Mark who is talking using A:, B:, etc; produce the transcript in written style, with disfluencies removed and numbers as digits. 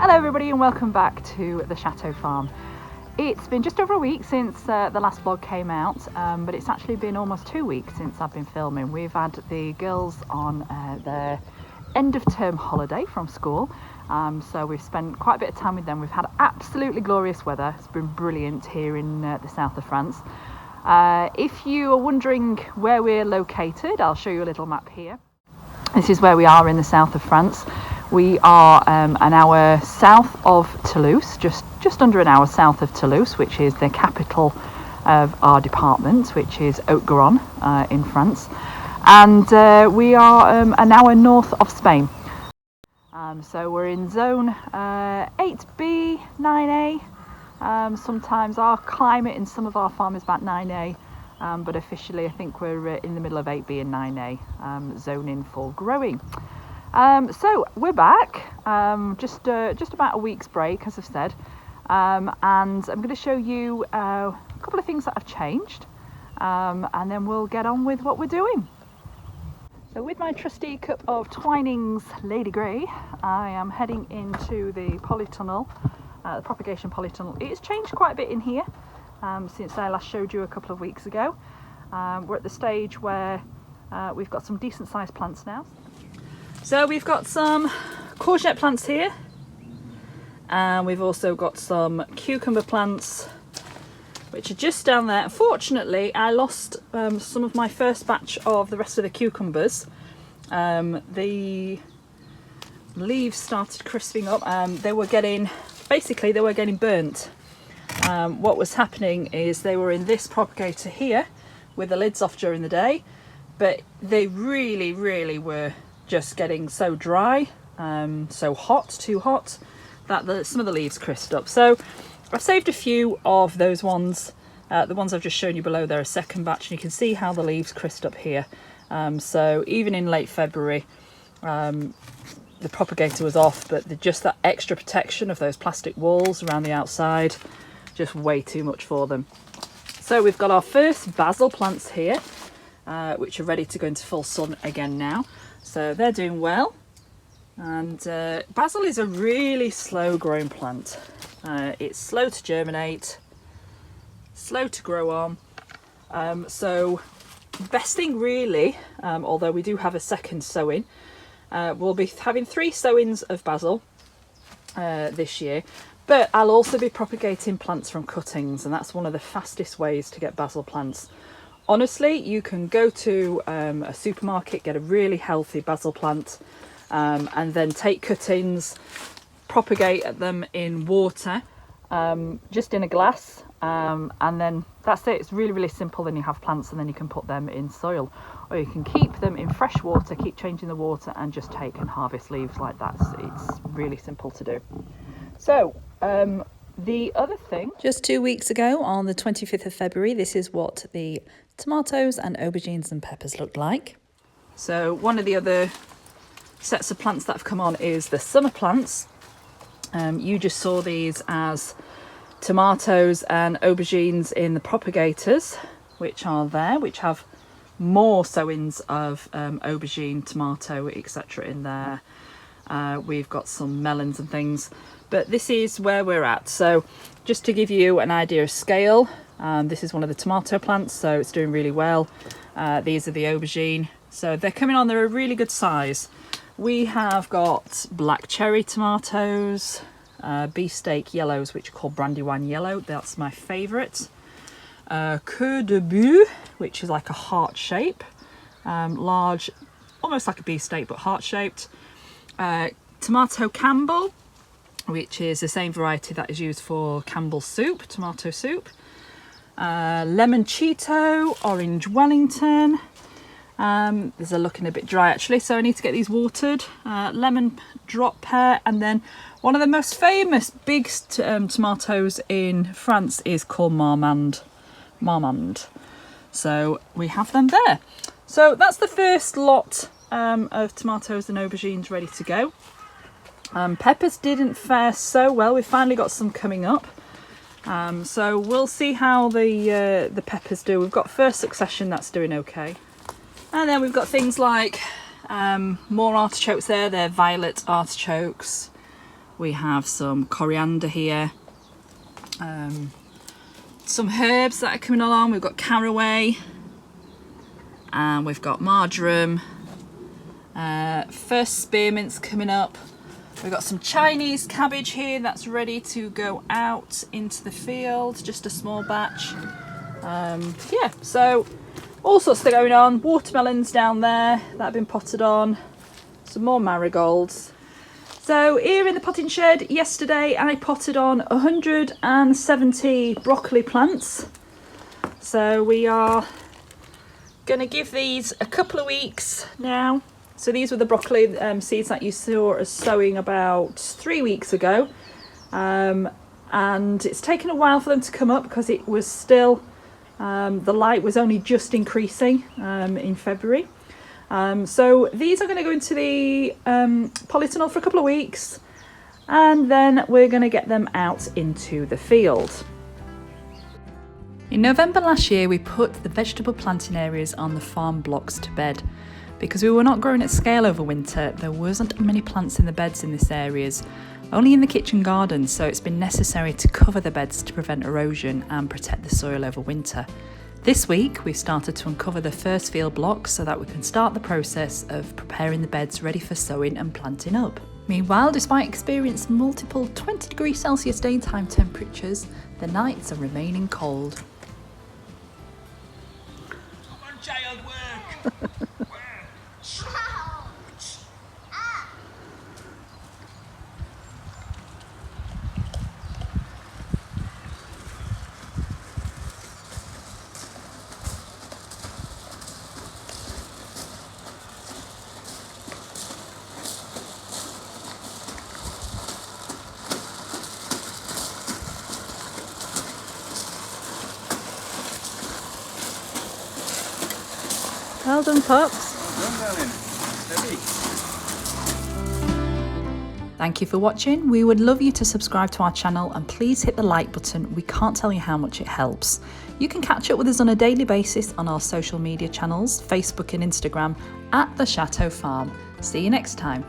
A: Hello everybody and welcome back to the Chateau farm. It's been just over a week since the last vlog came out, but it's actually been almost 2 weeks since I've been filming. We've had the girls on their end of term holiday from school, so we've spent quite a bit of time with them. We've had absolutely glorious weather. It's been brilliant here in the south of France. If you are wondering where we're located, I'll show you a little map here. This is where we are in the south of France. We are an hour south of Toulouse, just under an hour south of Toulouse, which is the capital of our department, which is Haute-Garonne in France. And we are an hour north of Spain. So we're in zone 8B, 9A. Sometimes our climate in some of our farm is about 9A, but officially I think we're in the middle of 8B and 9A, zoning for growing. So we're back, just about a week's break, as I've said, and I'm going to show you a couple of things that have changed, and then we'll get on with what we're doing. So with my trusty cup of Twinings Lady Grey, I am heading into the polytunnel, the propagation polytunnel. It's changed quite a bit in here since I last showed you a couple of weeks ago. We're at the stage where we've got some decent sized plants now. So we've got some courgette plants here, and we've also got some cucumber plants which are just down there. Unfortunately, I lost some of my first batch of the rest of the cucumbers. The leaves started crisping up, they were getting burnt. What was happening is they were in this propagator here with the lids off during the day, but they really were just getting so dry, so hot, too hot, that some of the leaves crisped up. So I've saved a few of those ones, the ones I've just shown you below. They're a second batch, and you can see how the leaves crisped up here. So even in late February, the propagator was off, but just that extra protection of those plastic walls around the outside, just way too much for them. So we've got our first basil plants here, which are ready to go into full sun again now. So they're doing well, and basil is a really slow growing plant. It's slow to germinate, slow to grow on. So best thing really, although we do have a second sowing, we'll be having 3 sowings of basil this year, but I'll also be propagating plants from cuttings, and that's one of the fastest ways to get basil plants. Honestly, you can go to a supermarket, get a really healthy basil plant, and then take cuttings, propagate them in water, just in a glass, and then that's it. It's really simple. Then you have plants, and then you can put them in soil, or you can keep them in fresh water, keep changing the water, and just take and harvest leaves like that. It's really simple to do. So the other thing, just 2 weeks ago on the 25th of February, this is what the tomatoes and aubergines and peppers looked like. So one of the other sets of plants that have come on is the summer plants. You just saw these as tomatoes and aubergines in the propagators, which are there, which have more sowings of aubergine, tomato, etc. in there. We've got some melons and things, but this is where we're at. So just to give you an idea of scale, this is one of the tomato plants, so it's doing really well. These are the aubergine, so they're coming on. They're a really good size. We have got black cherry tomatoes, beefsteak yellows, which are called brandywine yellow. That's my favourite. Queue de Bœuf, which is like a heart shape, large, almost like a beefsteak but heart shaped. Tomato Campbell, which is the same variety that is used for Campbell's soup, tomato soup. Lemon Cheeto, orange Wellington. These are looking a bit dry actually, so I need to get these watered. Lemon drop pear, and then one of the most famous big tomatoes in France is called Marmande. So we have them there. So that's the first lot of tomatoes and aubergines ready to go. Peppers didn't fare so well. We finally got some coming up. So we'll see how the peppers do. We've got First Succession, that's doing okay. And then we've got things like more artichokes there. They're violet artichokes. We have some coriander here. Some herbs that are coming along. We've got caraway. And we've got marjoram. First spearmint's coming up. We've got some Chinese cabbage here that's ready to go out into the field, just a small batch. Yeah, so all sorts of going on. Watermelons down there that have been potted on. Some more marigolds. So here in the potting shed yesterday I potted on 170 broccoli plants. So we are going to give these a couple of weeks now. So these were the broccoli seeds that you saw us sowing about 3 weeks ago. And it's taken a while for them to come up because it was still, the light was only just increasing in February. So these are going to go into the polytunnel for a couple of weeks, and then we're going to get them out into the field. In November last year, we put the vegetable planting areas on the farm blocks to bed. Because we were not growing at scale over winter, there wasn't many plants in the beds in this areas, only in the kitchen garden, so it's been necessary to cover the beds to prevent erosion and protect the soil over winter. This week, we've started to uncover the first field blocks so that we can start the process of preparing the beds ready for sowing and planting up. Meanwhile, despite experiencing multiple 20 degrees Celsius daytime temperatures, the nights are remaining cold.
B: Come on, child, work!
A: Well done, pups.
B: Well done, darling. Steady.
A: Thank you for watching. We would love you to subscribe to our channel and please hit the like button. We can't tell you how much it helps. You can catch up with us on a daily basis on our social media channels, Facebook and Instagram at The Chateau Farm. See you next time.